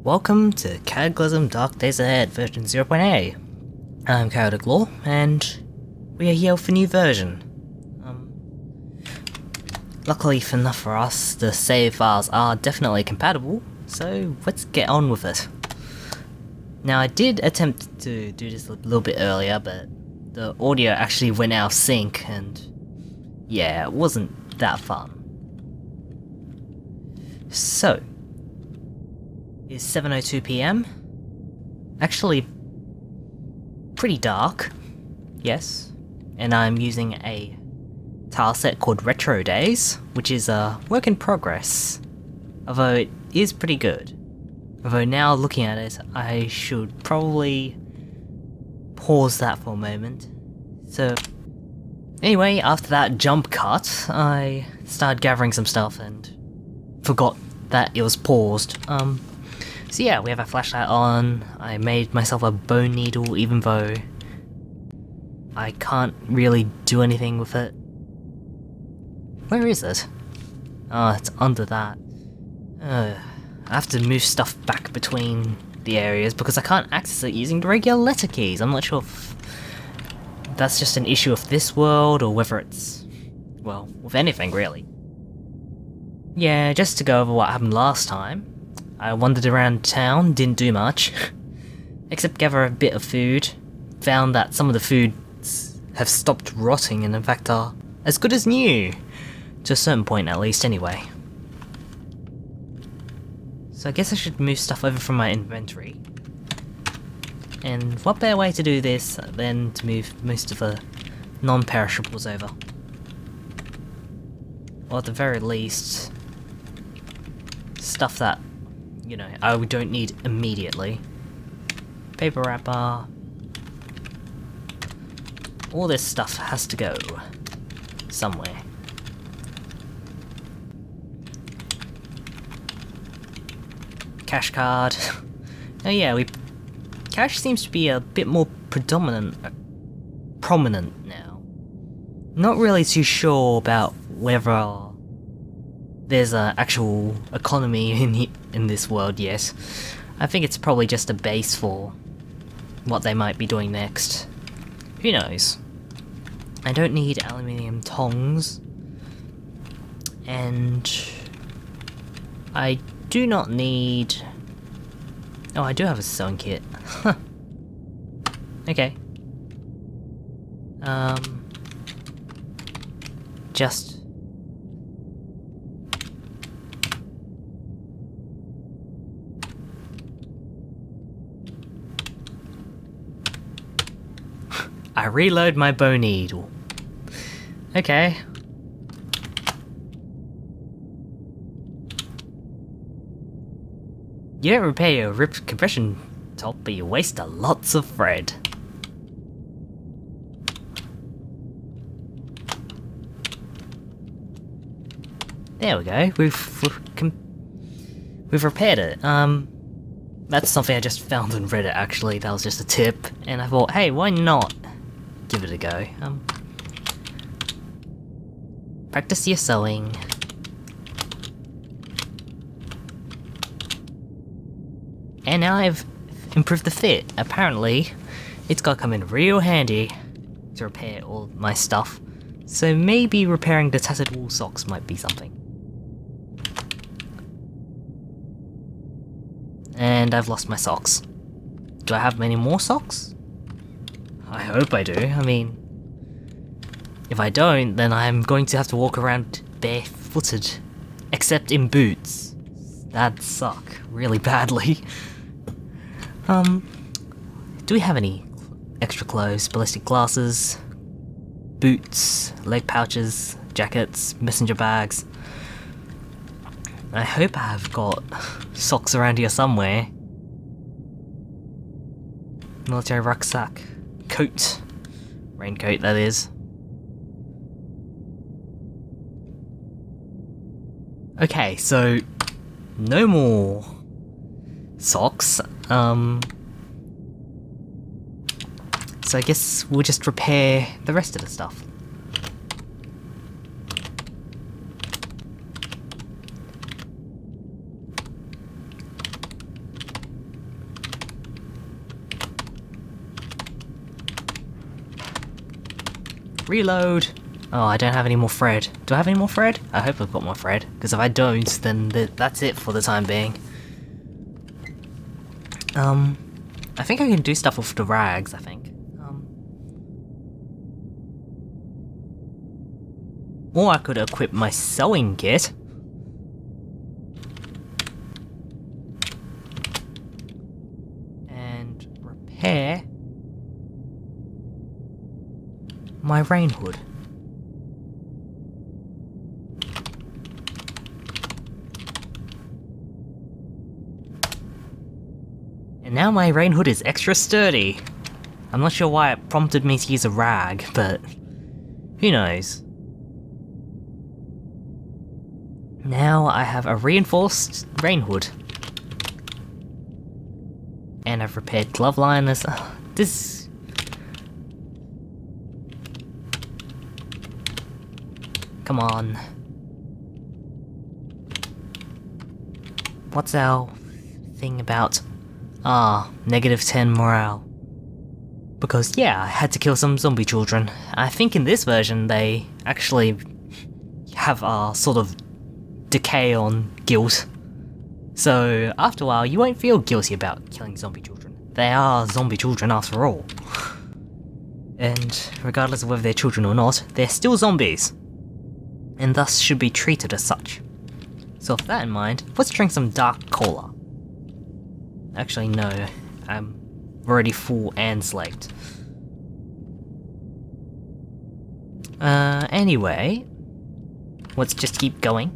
Welcome to Cataclysm Dark Days Ahead version 0.A. I'm Chaotic Law, and we are here with a new version. Luckily enough for us, the save files are definitely compatible, so let's get on with it. Now I did attempt to do this a little bit earlier, but the audio actually went out of sync, and yeah, it wasn't that fun. So, it's 7:02 PM. Actually, pretty dark, yes. And I'm using a tile set called Retro Days, which is a work in progress, although it is pretty good. Although now looking at it, I should probably pause that for a moment. So, anyway, after that jump cut, I started gathering some stuff and forgot that it was paused. So yeah, we have a flashlight on. I made myself a bone needle even though I can't really do anything with it. Where is it? Oh, it's under that. I have to move stuff back between the areas because I can't access it using the regular letter keys. I'm not sure if that's just an issue of this world or whether it's, well, with anything really. Yeah, just to go over what happened last time. I wandered around town, didn't do much, except gather a bit of food. Found that some of the foods have stopped rotting and in fact are as good as new. To a certain point at least anyway. So I guess I should move stuff over from my inventory. And what better way to do this than to move most of the non-perishables over. Or at the very least, stuff that, you know, I don't need immediately. Paper wrapper. All this stuff has to go somewhere. Cash card. Oh yeah, cash seems to be a bit more prominent now. Not really too sure about whether there's an actual economy in this world yet. I think it's probably just a base for what they might be doing next. Who knows? I don't need aluminium tongs. And I do not need... Oh, I do have a sewing kit. Okay. Just... I reload my bone needle. Okay. You don't repair your ripped compression top, but you waste a lots of thread. There we go. We've repaired it. That's something I just found on Reddit actually. That was just a tip, and I thought, hey, why not give it a go? Practice your sewing. And now I've improved the fit. Apparently, it's gotta come in real handy to repair all my stuff. So maybe repairing the tattered wool socks might be something. And I've lost my socks. Do I have many more socks? I hope I do. I mean, if I don't, then I'm going to have to walk around barefooted, except in boots. That'd suck really badly. Do we have any extra clothes? Ballistic glasses, boots, leg pouches, jackets, messenger bags. I hope I've got socks around here somewhere. Military rucksack, coat, raincoat that is. Okay, so no more socks. So I guess we'll just repair the rest of the stuff. Reload! Oh, I don't have any more thread. Do I have any more thread? I hope I've got more thread, because if I don't, then that's it for the time being. I think I can do stuff with the rags, I think. Or I could equip my sewing kit. And repair my rain hood. And now my rain hood is extra sturdy. I'm not sure why it prompted me to use a rag, but who knows. Now I have a reinforced rain hood. And I've repaired glove liners. This... Come on. What's our thing about... -10 morale. Because yeah, I had to kill some zombie children. I think in this version they actually have a sort of decay on guilt. So after a while you won't feel guilty about killing zombie children. They are zombie children after all. And regardless of whether they're children or not, they're still zombies. And thus should be treated as such. So with that in mind, let's drink some dark cola. Actually no, I'm already full and slaked. Anyway, let's just keep going.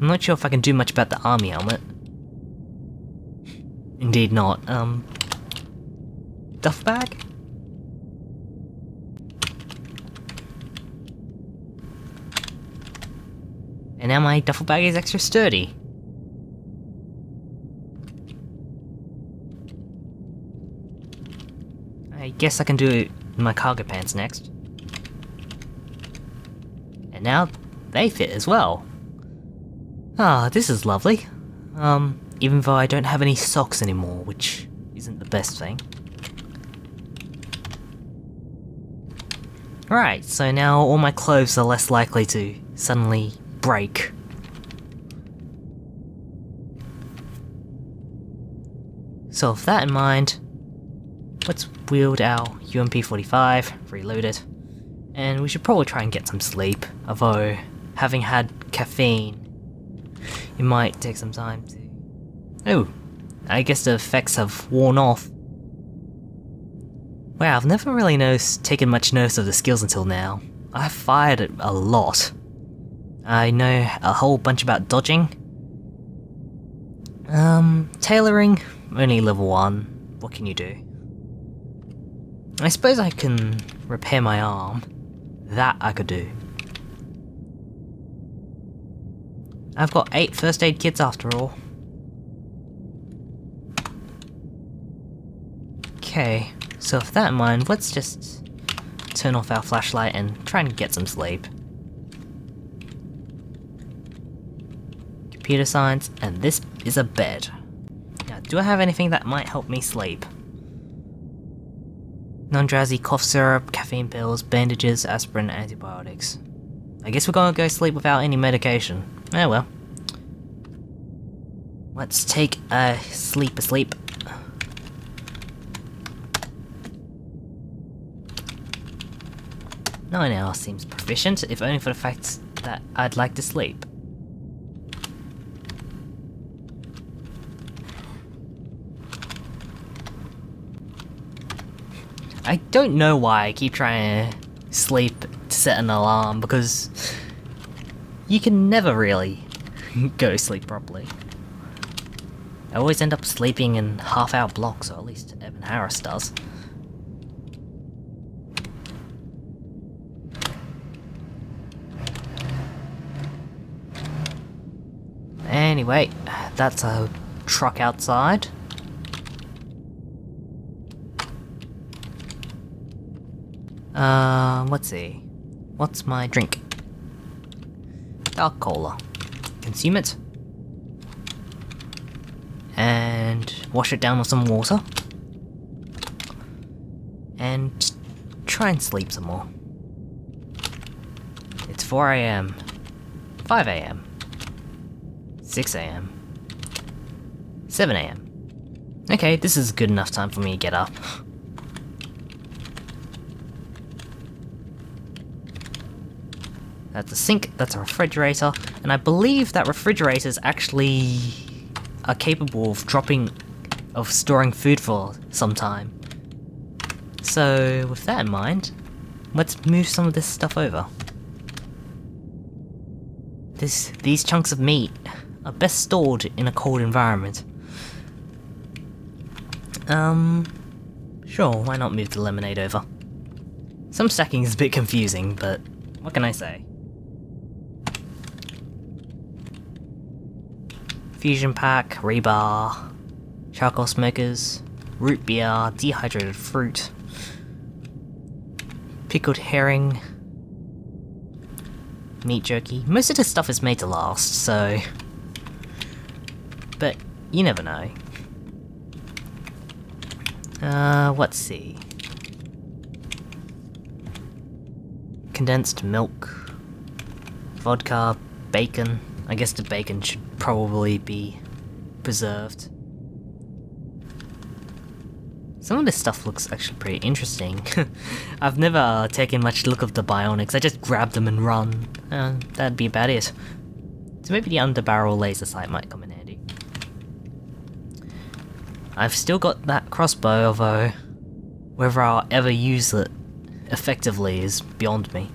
I'm not sure if I can do much about the army helmet. Indeed not. Duff bag? And now my duffel bag is extra sturdy. I guess I can do my cargo pants next. And now they fit as well. Ah, this is lovely. Even though I don't have any socks anymore, which isn't the best thing. Right, so now all my clothes are less likely to suddenly break. So with that in mind, let's wield our UMP-45, reload it, and we should probably try and get some sleep, although having had caffeine, it might take some time to... Oh, I guess the effects have worn off. Wow, I've never really taken much notice of the skills until now. I've fired it a lot. I know a whole bunch about dodging. Tailoring, only level 1. What can you do? I suppose I can repair my arm. That I could do. I've got 8 first aid kits after all. Okay, so with that in mind, let's just turn off our flashlight and try and get some sleep. Computer science, and this is a bed. Now, do I have anything that might help me sleep? Non-drowsy cough syrup, caffeine pills, bandages, aspirin, antibiotics. I guess we're gonna go sleep without any medication. Oh well. Let's take a sleep. 9 hours seems proficient, if only for the fact that I'd like to sleep. I don't know why I keep trying to sleep to set an alarm, because you can never really go to sleep properly. I always end up sleeping in half-hour blocks, or at least Eben Harris does. Anyway, that's a truck outside. Let's see. What's my drink? Dark cola. Consume it. And wash it down with some water. And try and sleep some more. It's 4 AM, 5 AM, 6 AM, 7 AM. Okay, this is good enough time for me to get up. That's a sink, that's a refrigerator, and I believe that refrigerators actually are capable of storing food for some time. So, with that in mind, let's move some of this stuff over. These chunks of meat are best stored in a cold environment. Sure, why not move the lemonade over? Some stacking is a bit confusing, but what can I say? Fusion pack, rebar, charcoal smokers, root beer, dehydrated fruit, pickled herring, meat jerky. Most of this stuff is made to last, so... but you never know. Let's see. Condensed milk, vodka, bacon. I guess the bacon should probably be preserved. Some of this stuff looks actually pretty interesting. I've never taken much look of the bionics, I just grab them and run. That'd be about it. So maybe the underbarrel laser sight might come in handy. I've still got that crossbow, although whether I'll ever use it effectively is beyond me.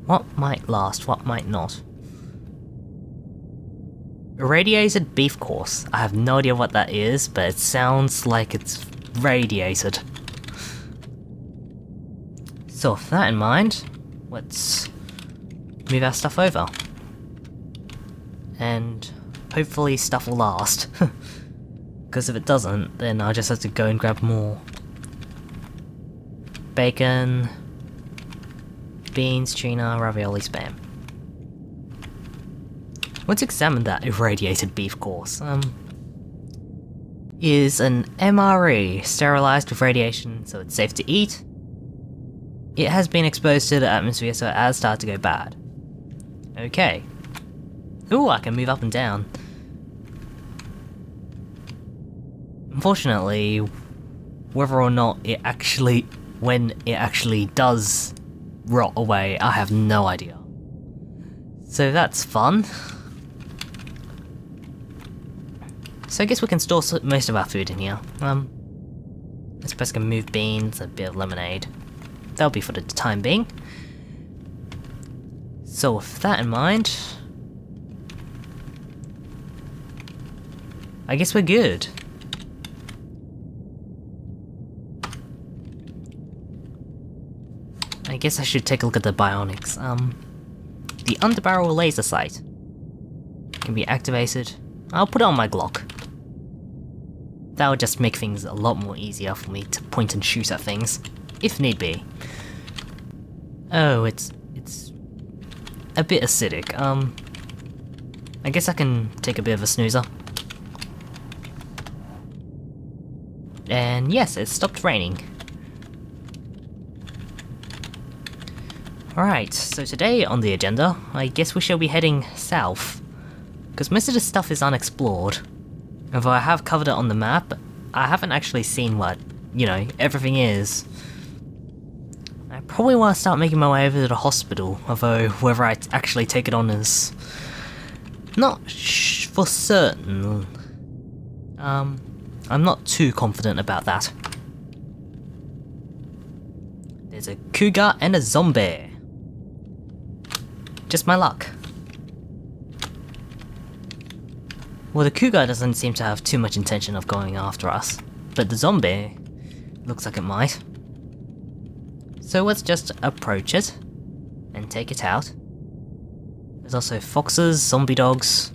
What might last, what might not? Irradiated beef course. I have no idea what that is, but it sounds like it's radiated. So with that in mind, let's move our stuff over. And hopefully stuff will last. Because if it doesn't, then I'll just have to go and grab more. Bacon, beans, tuna, ravioli, spam. Let's examine that irradiated beef course. Is an MRE, sterilized with radiation so it's safe to eat. It has been exposed to the atmosphere so it has started to go bad. Okay. Ooh, I can move up and down. Unfortunately, whether or not it actually, when it actually does rot away, I have no idea. So that's fun. So I guess we can store most of our food in here. I suppose I can move beans, a bit of lemonade. That'll be for the time being. So with that in mind, I guess we're good. I guess I should take a look at the bionics. The underbarrel laser sight can be activated. I'll put it on my Glock. That'll just make things a lot more easier for me to point and shoot at things, if need be. Oh, it's a bit acidic. I guess I can take a bit of a snoozer. And yes, it stopped raining. Alright, so today on the agenda, I guess we shall be heading south. Because most of the stuff is unexplored. Although I have covered it on the map, I haven't actually seen what, you know, everything is. I probably want to start making my way over to the hospital, although whether I actually take it on is not for certain. I'm not too confident about that. There's a cougar and a zombie. Just my luck. Well, the cougar doesn't seem to have too much intention of going after us, but the zombie looks like it might. So let's just approach it and take it out. There's also foxes, zombie dogs,